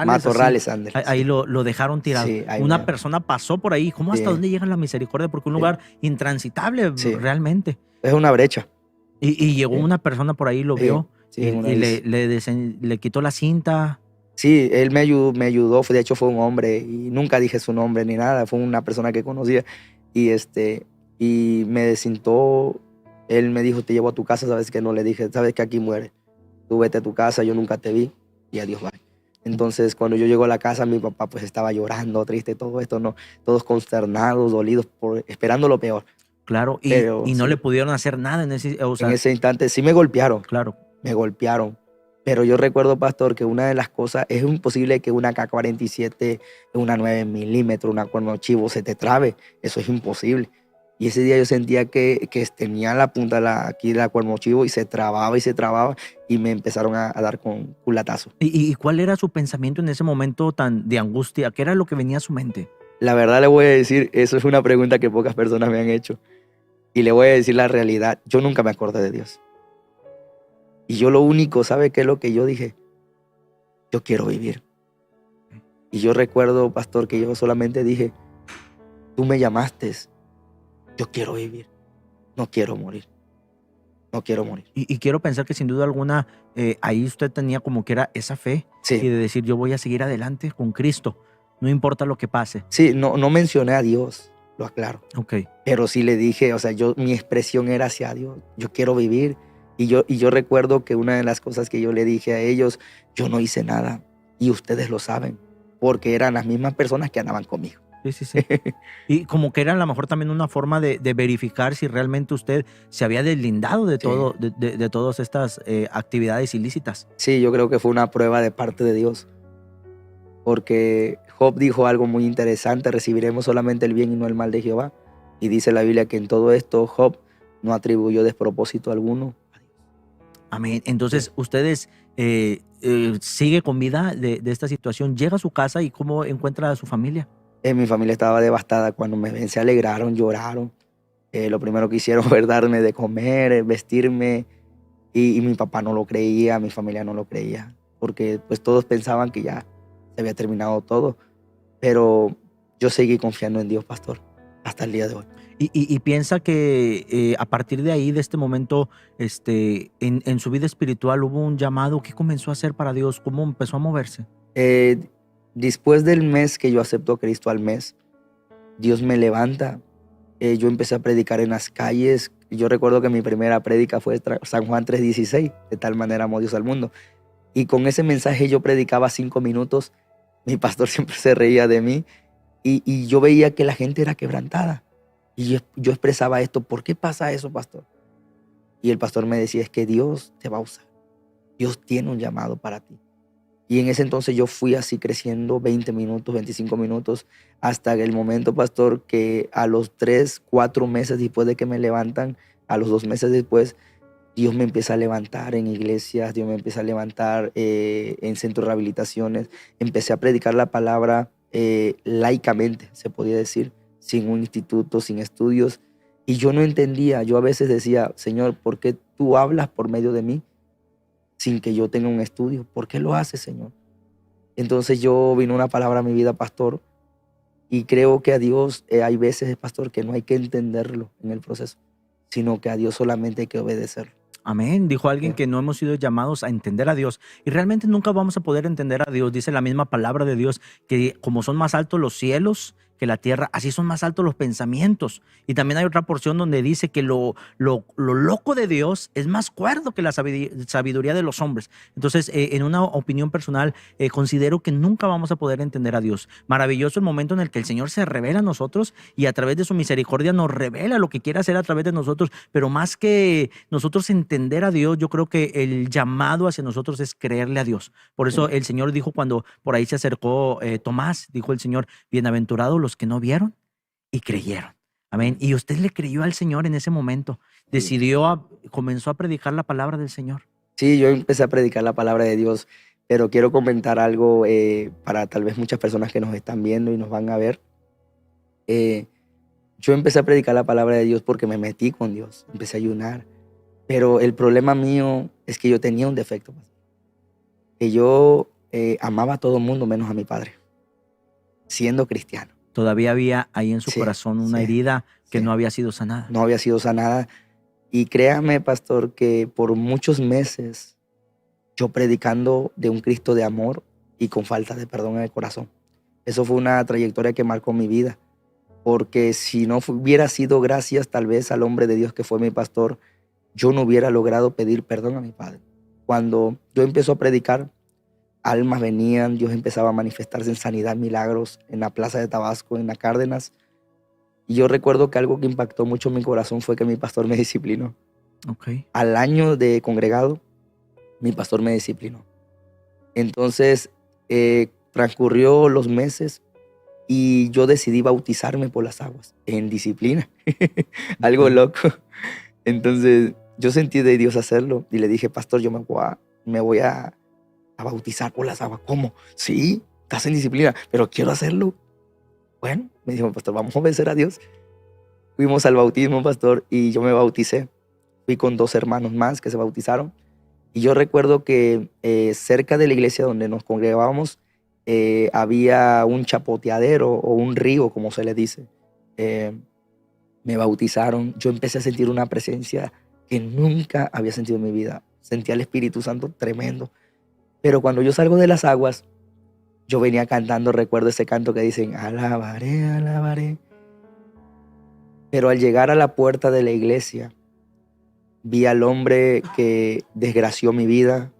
Matorrales, así, ándale, ahí sí. lo dejaron tirado. Sí, ahí Una mero. persona pasó por ahí. ¿Cómo hasta Sí. dónde llega la misericordia? Porque un Sí. lugar intransitable Sí. realmente. Es una brecha. Y llegó Sí. una persona por ahí, lo Sí, vio sí, y, en una y bici. le quitó la cinta. Sí, él me ayudó, de hecho fue un hombre y nunca dije su nombre ni nada, fue una persona que conocía y me descintó, él me dijo, te llevo a tu casa, sabes que no, le dije, sabes que aquí muere, tú vete a tu casa, yo nunca te vi y adiós, bye. Entonces cuando yo llego a la casa, mi papá pues estaba llorando, triste, todo esto, ¿no? Todos consternados, dolidos, esperando lo peor. Claro, Pero y no sí, le pudieron hacer nada en ese, o sea, en ese instante sí me golpearon. claro. Me golpearon. Pero yo recuerdo, pastor, que una de las cosas, es imposible que una K-47, una 9 milímetros, una cuerno chivo se te trabe. Eso es imposible. Y ese día yo sentía que tenía la punta aquí de la cuerno chivo y se trababa y me empezaron a dar con culatazo. ¿Y cuál era su pensamiento en ese momento tan de angustia? ¿Qué era lo que venía a su mente? La verdad le voy a decir, eso es una pregunta que pocas personas me han hecho. Y le voy a decir la realidad, yo nunca me acordé de Dios. Y yo lo único, ¿sabe qué es lo que yo dije? Yo quiero vivir. Y yo recuerdo, pastor, que yo solamente dije, tú me llamaste, yo quiero vivir, no quiero morir, no quiero morir. Y quiero pensar que sin duda alguna ahí usted tenía como que era esa fe y Sí, de decir yo voy a seguir adelante con Cristo, no importa lo que pase. sí, no mencioné a Dios, lo aclaro, Ok. pero sí le dije, o sea, mi expresión era hacia Dios, yo quiero vivir. Y yo recuerdo que una de las cosas que yo le dije a ellos, yo no hice nada y ustedes lo saben, porque eran las mismas personas que andaban conmigo. Sí, sí, sí. Y como que era a lo mejor también una forma de verificar si realmente usted se había deslindado de Sí. todo, de todas estas actividades ilícitas. Sí, yo creo que fue una prueba de parte de Dios, porque Job dijo algo muy interesante, recibiremos solamente el bien y no el mal de Jehová. Y dice la Biblia que en todo esto Job no atribuyó despropósito alguno. Amén. Entonces, ustedes sigue con vida de esta situación, llega a su casa y cómo encuentra a su familia. Mi familia estaba devastada. Cuando me ven se alegraron, lloraron. Lo primero que hicieron fue darme de comer, vestirme. Y mi papá no lo creía, mi familia no lo creía. Porque pues todos pensaban que ya se había terminado todo. Pero yo seguí confiando en Dios, pastor, hasta el día de hoy. Y piensa que a partir de ahí, de este momento, en su vida espiritual hubo un llamado. ¿Qué comenzó a hacer para Dios? ¿Cómo empezó a moverse? Después del mes que yo acepto a Cristo al mes, Dios me levanta. Yo empecé a predicar en las calles. Yo recuerdo que mi primera prédica fue San Juan 3:16, de tal manera amó Dios al mundo. Y con ese mensaje yo predicaba 5 minutos. Mi pastor siempre se reía de mí y yo veía que la gente era quebrantada. Y yo expresaba esto, ¿por qué pasa eso, pastor? Y el pastor me decía, es que Dios te va a usar. Dios tiene un llamado para ti. Y en ese entonces yo fui así creciendo 20 minutos, 25 minutos, hasta el momento, pastor, que a los 3, 4 meses después de que me levantan, a los 2 meses después, Dios me empieza a levantar en iglesias, Dios me empieza a levantar en centros de rehabilitaciones. Empecé a predicar la palabra laicamente, se podía decir, sin un instituto, sin estudios. Y yo no entendía, yo a veces decía, Señor, ¿por qué tú hablas por medio de mí sin que yo tenga un estudio? ¿Por qué lo haces, Señor? Entonces vino una palabra a mi vida, pastor, y creo que a Dios hay veces, pastor, que no hay que entenderlo en el proceso, sino que a Dios solamente hay que obedecerlo. Amén. Dijo alguien Sí. que no hemos sido llamados a entender a Dios y realmente nunca vamos a poder entender a Dios. Dice la misma palabra de Dios que como son más altos los cielos que la tierra, así son más altos los pensamientos. Y también hay otra porción donde dice que lo loco de Dios es más cuerdo que la sabiduría de los hombres. Entonces, en una opinión personal, considero que nunca vamos a poder entender a Dios. Maravilloso el momento en el que el Señor se revela a nosotros y a través de su misericordia nos revela lo que quiere hacer a través de nosotros, pero más que nosotros entender a Dios, yo creo que el llamado hacia nosotros es creerle a Dios. Por eso el Señor dijo cuando por ahí se acercó Tomás, dijo el Señor, bienaventurados los que no vieron y creyeron. Amén. Y usted le creyó al Señor en ese momento. Comenzó a predicar la palabra del Señor. Sí, yo empecé a predicar la palabra de Dios, pero quiero comentar algo para tal vez muchas personas que nos están viendo y nos van a ver. Yo empecé a predicar la palabra de Dios porque me metí con Dios, empecé a ayunar. Pero el problema mío es que yo tenía un defecto, que yo amaba a todo el mundo menos a mi padre, siendo cristiano. Todavía había ahí en su Sí, corazón una sí, herida que sí. no había sido sanada. No había sido sanada. Y créame, pastor, que por muchos meses yo predicando de un Cristo de amor y con falta de perdón en el corazón. Eso fue una trayectoria que marcó mi vida. Porque si no hubiera sido gracias tal vez al hombre de Dios que fue mi pastor, yo no hubiera logrado pedir perdón a mi padre. Cuando yo empecé a predicar, almas venían, Dios empezaba a manifestarse en sanidad, milagros, en la plaza de Tabasco, en la Cárdenas. Y yo recuerdo que algo que impactó mucho mi corazón fue que mi pastor me disciplinó. Okay. Al año de congregado, mi pastor me disciplinó. Entonces, transcurrió los meses y yo decidí bautizarme por las aguas, en disciplina. Algo Okay. loco. Entonces, yo sentí de Dios hacerlo y le dije, pastor, yo me voy a bautizar por las aguas. ¿Cómo? Sí, estás en disciplina, pero quiero hacerlo. Bueno, me dijo, pastor, vamos a obedecer a Dios. Fuimos al bautismo, pastor, y yo me bauticé. Fui con 2 hermanos más que se bautizaron. Y yo recuerdo que cerca de la iglesia donde nos congregábamos había un chapoteadero o un río, como se le dice. Me bautizaron. Yo empecé a sentir una presencia que nunca había sentido en mi vida. Sentía el Espíritu Santo tremendo. Pero cuando yo salgo de las aguas, yo venía cantando, recuerdo ese canto que dicen, alabaré, alabaré. Pero al llegar a la puerta de la iglesia, vi al hombre que desgració mi vida,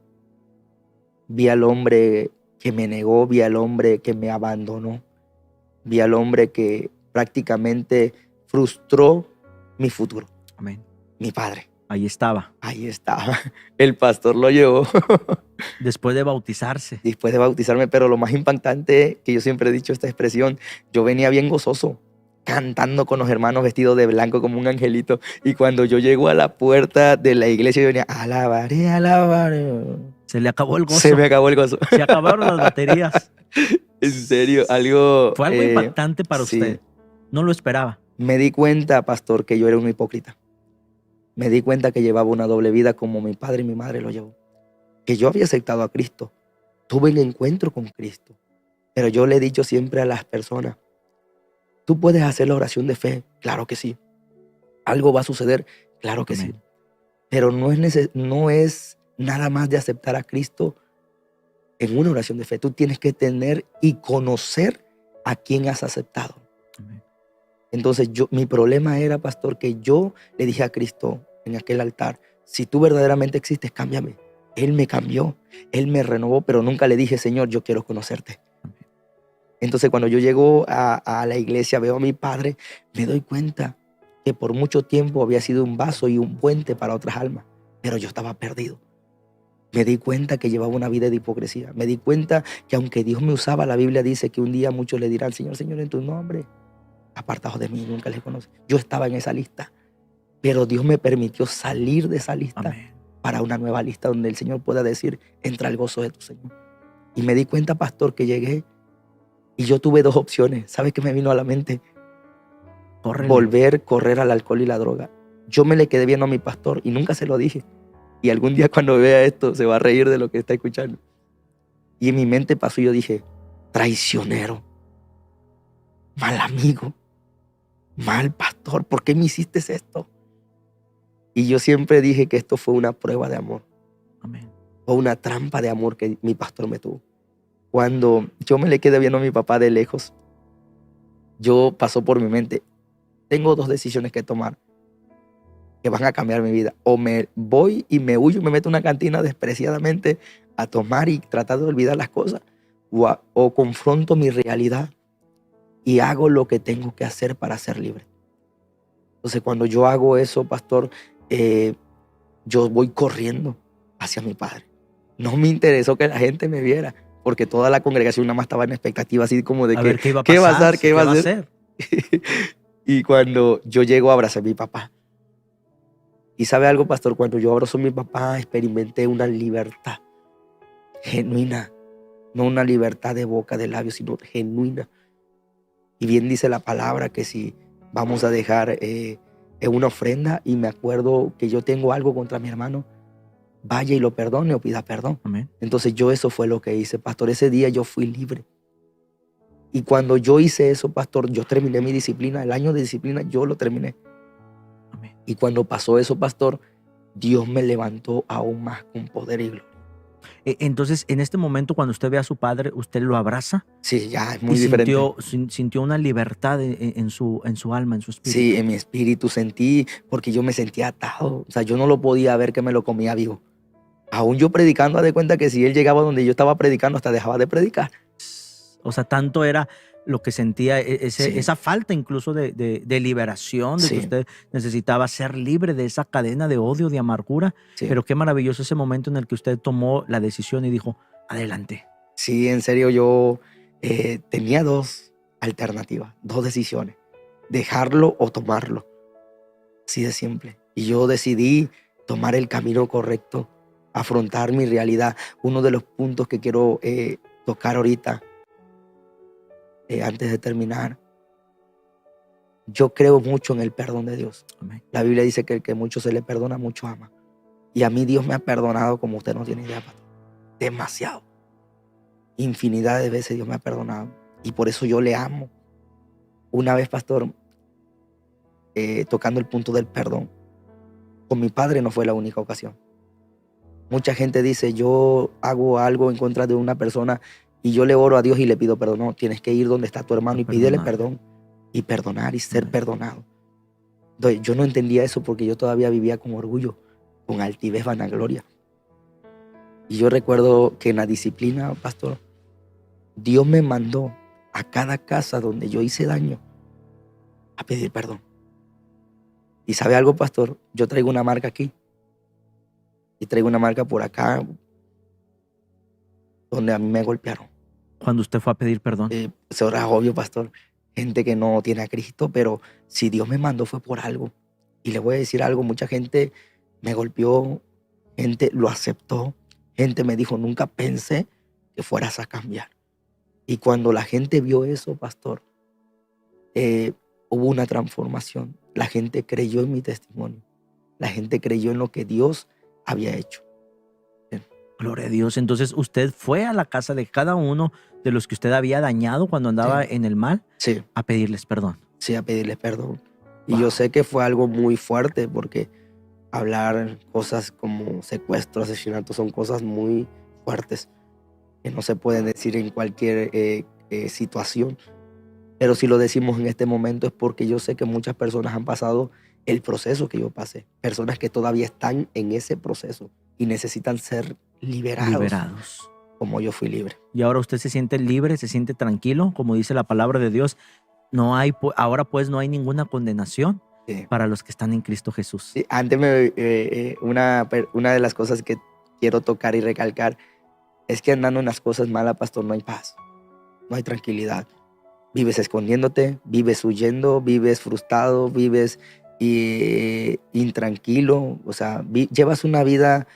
vi al hombre que me negó, vi al hombre que me abandonó, vi al hombre que prácticamente frustró mi futuro. Amén. Mi padre. Ahí estaba. Ahí estaba. El pastor lo llevó Después de bautizarse. después de bautizarme, pero lo más impactante, que yo siempre he dicho esta expresión, yo venía bien gozoso, cantando con los hermanos vestido de blanco como un angelito. Y cuando yo llego a la puerta de la iglesia, yo venía, alabaré, alabaré. Se le acabó el gozo. Se me acabó el gozo. Se acabaron las baterías. En serio, algo... Fue algo impactante para sí. usted. No lo esperaba. Me di cuenta, pastor, que yo era un hipócrita. Me di cuenta que llevaba una doble vida como mi padre y mi madre lo llevó. Que yo había aceptado a Cristo. Tuve el encuentro con Cristo. Pero yo le he dicho siempre a las personas, ¿tú puedes hacer la oración de fe? Claro que sí. ¿Algo va a suceder? Claro que Amén. sí. Pero no es nada más de aceptar a Cristo en una oración de fe. Tú tienes que tener y conocer a quién has aceptado. Amén. Entonces mi problema era, pastor, que yo le dije a Cristo en aquel altar, si tú verdaderamente existes, cámbiame. Él me cambió, Él me renovó, pero nunca le dije, Señor, yo quiero conocerte. Amén. Entonces cuando yo llego a la iglesia, veo a mi padre, me doy cuenta que por mucho tiempo había sido un vaso y un puente para otras almas, pero yo estaba perdido. Me di cuenta que llevaba una vida de hipocresía. Me di cuenta que aunque Dios me usaba, la Biblia dice que un día muchos le dirán, Señor, Señor, en tu nombre, apartados de mí, nunca les conocí. Yo estaba en esa lista. pero Dios me permitió salir de esa lista Amén. para una nueva lista donde el Señor pueda decir, entra al gozo de tu Señor. Y me di cuenta, pastor, que llegué y yo tuve dos opciones. ¿Sabes qué me vino a la mente? Córrele. Correr al alcohol y la droga. Yo me le quedé viendo a mi pastor y nunca se lo dije. Y algún día cuando vea esto se va a reír de lo que está escuchando. Y en mi mente pasó y yo dije, traicionero, mal amigo, mal pastor, ¿por qué me hiciste esto? Y yo siempre dije que esto fue una prueba de amor, Amén. o una trampa de amor que mi pastor me tuvo. Cuando yo me le quedé viendo a mi papá de lejos, yo pasó por mi mente, tengo dos decisiones que tomar que van a cambiar mi vida. O me voy y me huyo y me meto en una cantina despreciadamente a tomar y tratar de olvidar las cosas, o confronto mi realidad y hago lo que tengo que hacer para ser libre. Entonces, cuando yo hago eso, pastor, yo voy corriendo hacia mi padre. No me interesó que la gente me viera, porque toda la congregación nada más estaba en expectativa, así como de A que, ver qué iba a ¿qué va a pasar, pasar? ¿Qué va a a hacer? hacer. Y cuando yo llego, abracé a mi papá. Y sabe algo, pastor, cuando yo abrazo a mi papá, experimenté una libertad genuina, no una libertad de boca, de labios, sino genuina. Y bien dice la palabra que si vamos a dejar una ofrenda, y me acuerdo que yo tengo algo contra mi hermano, vaya y lo perdone o pida perdón. Amén. Entonces yo eso fue lo que hice, pastor. Ese día yo fui libre. Y cuando yo hice eso, pastor, yo terminé mi disciplina. El año de disciplina yo lo terminé. Amén. Y cuando pasó eso, pastor, Dios me levantó aún más con poder y gloria. Entonces, en este momento, cuando usted ve a su padre, usted lo abraza Sí, ya es y muy diferente. sintió una libertad en su alma, en su espíritu. Sí, en mi espíritu sentí, porque yo me sentía atado. O sea, yo no lo podía ver que me lo comía vivo. Aún yo predicando, haz de cuenta que si él llegaba donde yo estaba predicando, hasta dejaba de predicar. O sea, tanto era lo que sentía, Sí, esa falta incluso de liberación, de que sí, usted necesitaba ser libre de esa cadena de odio, de amargura. sí. Pero qué maravilloso ese momento en el que usted tomó la decisión y dijo, adelante. Sí, en serio, yo tenía dos alternativas, dos decisiones. Dejarlo o tomarlo. Así de simple. Y yo decidí tomar el camino correcto, afrontar mi realidad. Uno de los puntos que quiero tocar ahorita, antes de terminar, yo creo mucho en el perdón de Dios. Amén. La Biblia dice que el que mucho se le perdona, mucho ama. Y a mí Dios me ha perdonado como usted no tiene idea, pastor. Demasiado. Infinidad de veces Dios me ha perdonado. Y por eso yo le amo. Una vez, pastor, tocando el punto del perdón, con mi padre no fue la única ocasión. Mucha gente dice, yo hago algo en contra de una persona y yo le oro a Dios y le pido perdón. No, tienes que ir donde está tu hermano y pídele perdón. Y perdonar y ser perdonado. Entonces, yo no entendía eso porque yo todavía vivía con orgullo, con altivez, vanagloria. Y yo recuerdo que en la disciplina, pastor, Dios me mandó a cada casa donde yo hice daño a pedir perdón. Y ¿sabe algo, pastor? Yo traigo una marca aquí y traigo una marca por acá donde a mí me golpearon. Cuando usted fue a pedir perdón. Eso era obvio, pastor. Gente que no tiene a Cristo, pero si Dios me mandó fue por algo. Y le voy a decir algo, mucha gente me golpeó, gente lo aceptó, gente me dijo, nunca pensé que fueras a cambiar. Y cuando la gente vio eso, pastor, hubo una transformación. La gente creyó en mi testimonio. La gente creyó en lo que Dios había hecho. Gloria a Dios. Entonces, usted fue a la casa de cada uno de los que usted había dañado cuando andaba en el mal, Sí, a pedirles perdón. sí, a pedirles perdón. Y Wow. yo sé que fue algo muy fuerte porque hablar cosas como secuestro, asesinato, son cosas muy fuertes que no se pueden decir en cualquier situación. Pero si lo decimos en este momento es porque yo sé que muchas personas han pasado el proceso que yo pasé. Personas que todavía están en ese proceso y necesitan ser liberados. Como yo fui libre. Y ahora usted se siente libre, se siente tranquilo, como dice la palabra de Dios. Ahora pues no hay ninguna condenación para los que están en Cristo Jesús. Sí, antes una de las cosas que quiero tocar y recalcar es que andando en las cosas malas, pastor, no hay paz, no hay tranquilidad. Vives escondiéndote, vives huyendo, vives frustrado, vives intranquilo, o sea, llevas una vida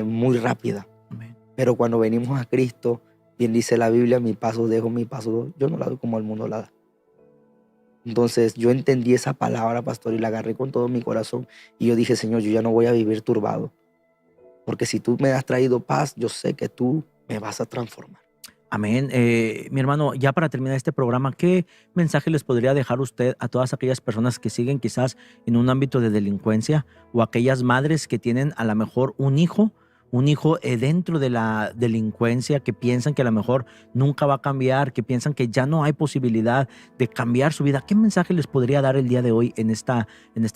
muy rápida. Amén. Pero cuando venimos a Cristo, bien dice la Biblia, mi paso dejo, mi paso yo no la doy como el mundo la da. Entonces yo entendí esa palabra, pastor, y la agarré con todo mi corazón. Y yo dije, Señor, yo ya no voy a vivir turbado. Porque si tú me has traído paz, yo sé que tú me vas a transformar. Amén. Mi hermano, ya para terminar este programa, ¿qué mensaje les podría dejar usted a todas aquellas personas que siguen quizás en un ámbito de delincuencia o aquellas madres que tienen a lo mejor un hijo dentro de la delincuencia, que piensan que a lo mejor nunca va a cambiar, que piensan que ya no hay posibilidad de cambiar su vida? ¿Qué mensaje les podría dar el día de hoy en esta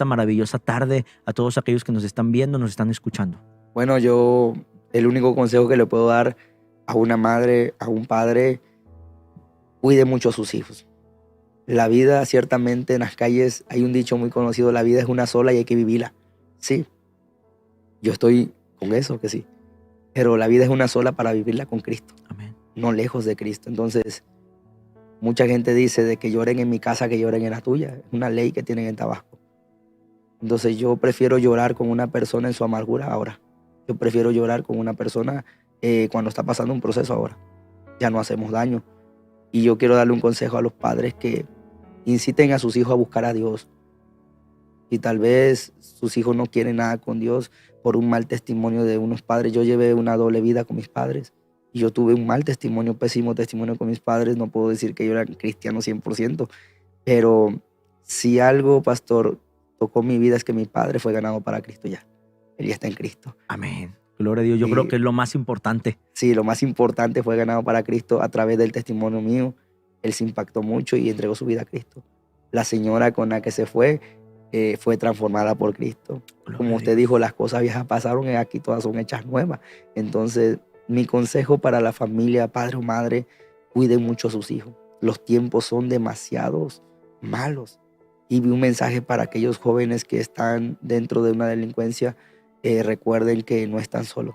maravillosa tarde a todos aquellos que nos están viendo, nos están escuchando? Bueno, el único consejo que le puedo dar a una madre, a un padre, cuide mucho a sus hijos. La vida, ciertamente, en las calles hay un dicho muy conocido: la vida es una sola y hay que vivirla. Sí, yo estoy con eso, que sí. Pero la vida es una sola para vivirla con Cristo, Amén. no lejos de Cristo. Entonces, mucha gente dice de que lloren en mi casa, que lloren en la tuya. Es una ley que tienen en Tabasco. Entonces, yo prefiero llorar con una persona en su amargura ahora. Yo prefiero llorar con una persona cuando está pasando un proceso ahora. Ya no hacemos daño. Y yo quiero darle un consejo a los padres que inciten a sus hijos a buscar a Dios. Y tal vez sus hijos no quieren nada con Dios por un mal testimonio de unos padres. Yo llevé una doble vida con mis padres y yo tuve un mal testimonio, pésimo testimonio con mis padres. No puedo decir que yo era cristiano 100%, pero si algo, pastor, tocó mi vida es que mi padre fue ganado para Cristo ya. Él ya está en Cristo. Amén. Gloria a Dios. Yo creo que es lo más importante. Sí, lo más importante fue ganado para Cristo a través del testimonio mío. Él se impactó mucho y entregó su vida a Cristo. La señora con la que se fue transformada por Cristo. Como usted dijo, las cosas viejas pasaron y aquí todas son hechas nuevas. Entonces, mi consejo para la familia, padre o madre, cuiden mucho a sus hijos. Los tiempos son demasiados malos. Y vi un mensaje para aquellos jóvenes que están dentro de una delincuencia. Recuerden que no están solos.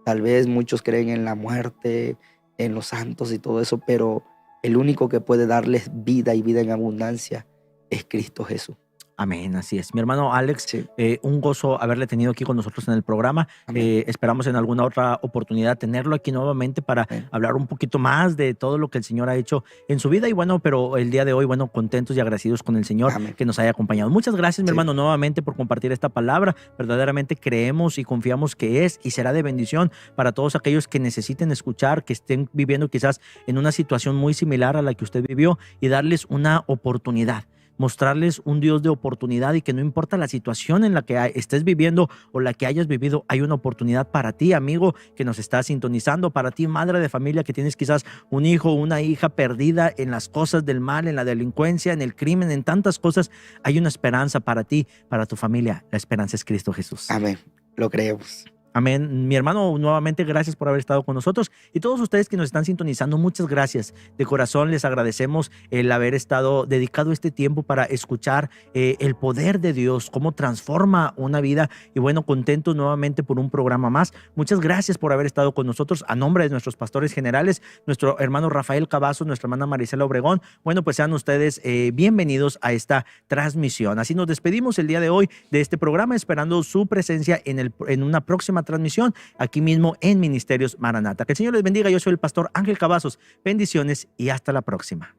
Tal vez muchos creen en la muerte, en los santos y todo eso, pero el único que puede darles vida y vida en abundancia es Cristo Jesús. Amén, así es. Mi hermano Alex, Sí. Un gozo haberle tenido aquí con nosotros en el programa. Esperamos en alguna otra oportunidad tenerlo aquí nuevamente para hablar un poquito más de todo lo que el Señor ha hecho en su vida. Y bueno, pero el día de hoy, bueno, contentos y agradecidos con el Señor que nos haya acompañado. Muchas gracias, mi hermano, nuevamente por compartir esta palabra. Verdaderamente creemos y confiamos que es y será de bendición para todos aquellos que necesiten escuchar, que estén viviendo quizás en una situación muy similar a la que usted vivió, y darles una oportunidad. Mostrarles un Dios de oportunidad, y que no importa la situación en la que estés viviendo o la que hayas vivido, hay una oportunidad para ti, amigo, que nos estás sintonizando, para ti, madre de familia, que tienes quizás un hijo o una hija perdida en las cosas del mal, en la delincuencia, en el crimen, en tantas cosas. Hay una esperanza para ti, para tu familia. La esperanza es Cristo Jesús. Amén. Lo creemos. Amén. Mi hermano, nuevamente gracias por haber estado con nosotros, y todos ustedes que nos están sintonizando, muchas gracias. De corazón les agradecemos el haber estado dedicado este tiempo para escuchar el poder de Dios, cómo transforma una vida. Y bueno, contentos nuevamente por un programa más. Muchas gracias por haber estado con nosotros. A nombre de nuestros pastores generales, nuestro hermano Rafael Cavazos, nuestra hermana Marisela Obregón, bueno, pues sean ustedes bienvenidos a esta transmisión. Así nos despedimos el día de hoy de este programa, esperando su presencia en una próxima transmisión aquí mismo en Ministerios Maranata. Que el Señor les bendiga. Yo soy el pastor Ángel Cavazos. Bendiciones y hasta la próxima.